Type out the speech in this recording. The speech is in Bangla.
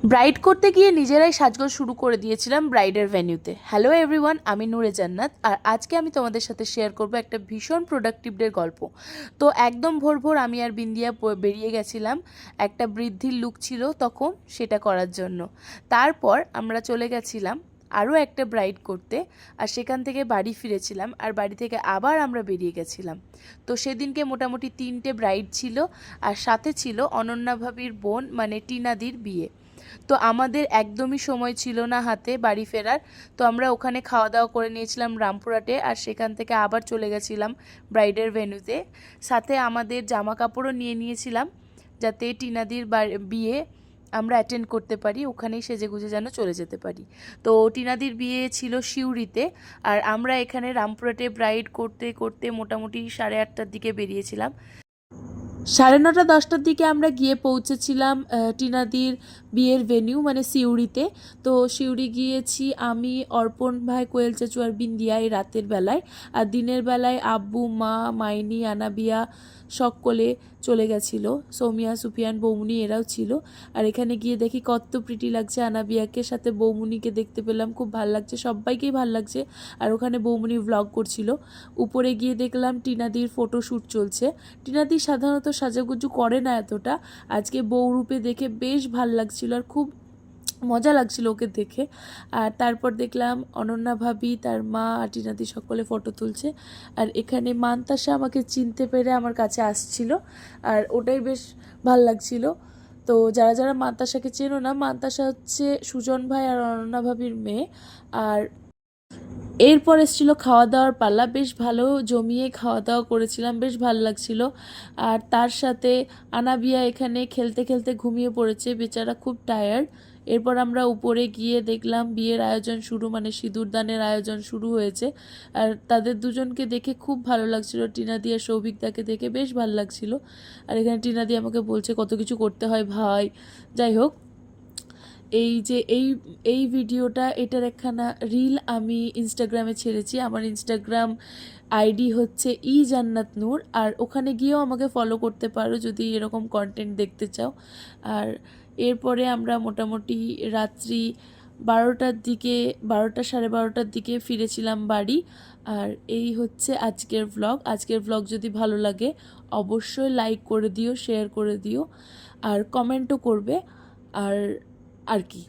ব্রাইড করতে গিয়ে নিজেরাই সাজগোজ শুরু করে দিয়েছিলাম ব্রাইডের ভেন্যুতে। হ্যালো এভরিওয়ান, আমি নূরে জান্নাত। আর আজকে আমি তোমাদের সাথে শেয়ার করব একটা ভীষণ প্রোডাক্টিভ ডের গল্প। তো একদম ভোর ভোর আমি আর বিন্দিয়া বেরিয়ে গেছিলাম। একটা বৃদ্ধির লুক ছিল তখন, সেটা করার জন্য। তারপর আমরা চলে গেছিলাম আরও একটা ব্রাইড করতে, আর সেখান থেকে বাড়ি ফিরেছিলাম, আর বাড়ি থেকে আবার আমরা বেরিয়ে গেছিলাম। তো সেদিনকে মোটামুটি 3টে ব্রাইড ছিল, আর সাথে ছিল অনন্যা ভাবির বোন মানে টিনাদির বিয়ে। তো আমাদের একদমই সময় ছিল না হাতে বাড়ি ফেরার। তো আমরা ওখানে খাওয়া দাওয়া করে নিয়েছিলাম রামপুরহাটে, আর সেখান থেকে আবার চলে গেছিলাম ব্রাইডের ভেন্যুতে। সাথে আমাদের জামা কাপড়ও নিয়ে নিয়েছিলাম, যাতে টিনাদির বিয়ে আমরা অ্যাটেন্ড করতে পারি, ওখানেই সেজেগুজে যেন চলে যেতে পারি। তো টিনাদির বিয়ে ছিল সিউড়িতে, আর আমরা এখানে রামপুরহাটে ব্রাইড করতে করতে মোটামুটি 8:30টার দিকে বেরিয়েছিলাম। 9:30-10টার দিকে আমরা গিয়ে পৌঁছেছিলাম টিনাদির বিয়ের ভেন্যু মানে সিউড়িতে। তো সিউড়ি গিয়েছি আমি, অর্পণ ভাই, কোয়েল চাচু আর বিন্দিয়া এই রাতের বেলায়। আর দিনের বেলায় আব্বু, মা, মাইনি, আনাবিয়া সকলে চলে গেছিলো। সৌমিয়া, সুফিয়ান, বৌমুনি এরাও ছিল। আর এখানে গিয়ে দেখি কত প্রিটি লাগছে আনাবিয়াকে, সাথে বৌমুনিকে দেখতে পেলাম, খুব ভাল লাগছে, সবাইকেই ভাল লাগছে। আর ওখানে বৌমুনি ভ্লগ করছিল। উপরে গিয়ে দেখলাম টিনাদির ফটোশ্যুট চলছে। টিনাদি সাধারণত সাজাগুজু করে না এতটা, আজকে বউরূপে দেখে বেশ ভাল লাগছিল আর খুব মজা লাগছিল ওকে দেখে। আর তারপর দেখলাম অনন্যা ভাবি, তার মা আর টিনাদি সকলে ফটো তুলছে। আর এখানে মান্তাসা আমাকে চিনতে পেরে আমার কাছে আসছিল, আর ওটাই বেশ ভাল লাগছিল। তো যারা যারা মান্তাসাকে চেনো না, মান্তাসা হচ্ছে সুজন ভাই আর অনন্যা ভাবির মেয়ে। আর এরপর এসেছিলো খাওয়া দাওয়ার পালা, বেশ ভালো জমিয়ে খাওয়া দাওয়া করেছিলাম, বেশ ভালো লাগছিল। আর তার সাথে আনাবিয়া এখানে খেলতে খেলতে ঘুমিয়ে পড়েছে, বেচারা খুব টায়ার্ড। এরপর আমরা উপরে গিয়ে দেখলাম বিয়ের আয়োজন শুরু, মানে সিঁদুরদানের আয়োজন শুরু হয়েছে। আর তাদের দুজনকে দেখে খুব ভালো লাগছিল, টিনাদি আর সৌভিকদাকে দেখে বেশ ভালো লাগছিল। আর এখানে টিনাদি আমাকে বলছে কত কিছু করতে হয় ভাই। যাই হোক, এই যে এই ভিডিওটা, এটার একখানা রিল আমি ইনস্টাগ্রামে ছেড়েছি। আমার ইনস্টাগ্রাম আইডি হচ্ছে জান্নাত নূর, আর ওখানে গিয়েও আমাকে ফলো করতে পারো যদি এরকম কন্টেন্ট দেখতে চাও। আর এরপরে আমরা মোটামুটি রাত্রি 12টার দিকে, 12টা 12:30টার দিকে ফিরেছিলাম বাড়ি। আর এই হচ্ছে আজকের ভ্লগ। আজকের ভ্লগ যদি ভালো লাগে অবশ্যই লাইক করে দিও, শেয়ার করে দিও, আর কমেন্টও করবে। আর কি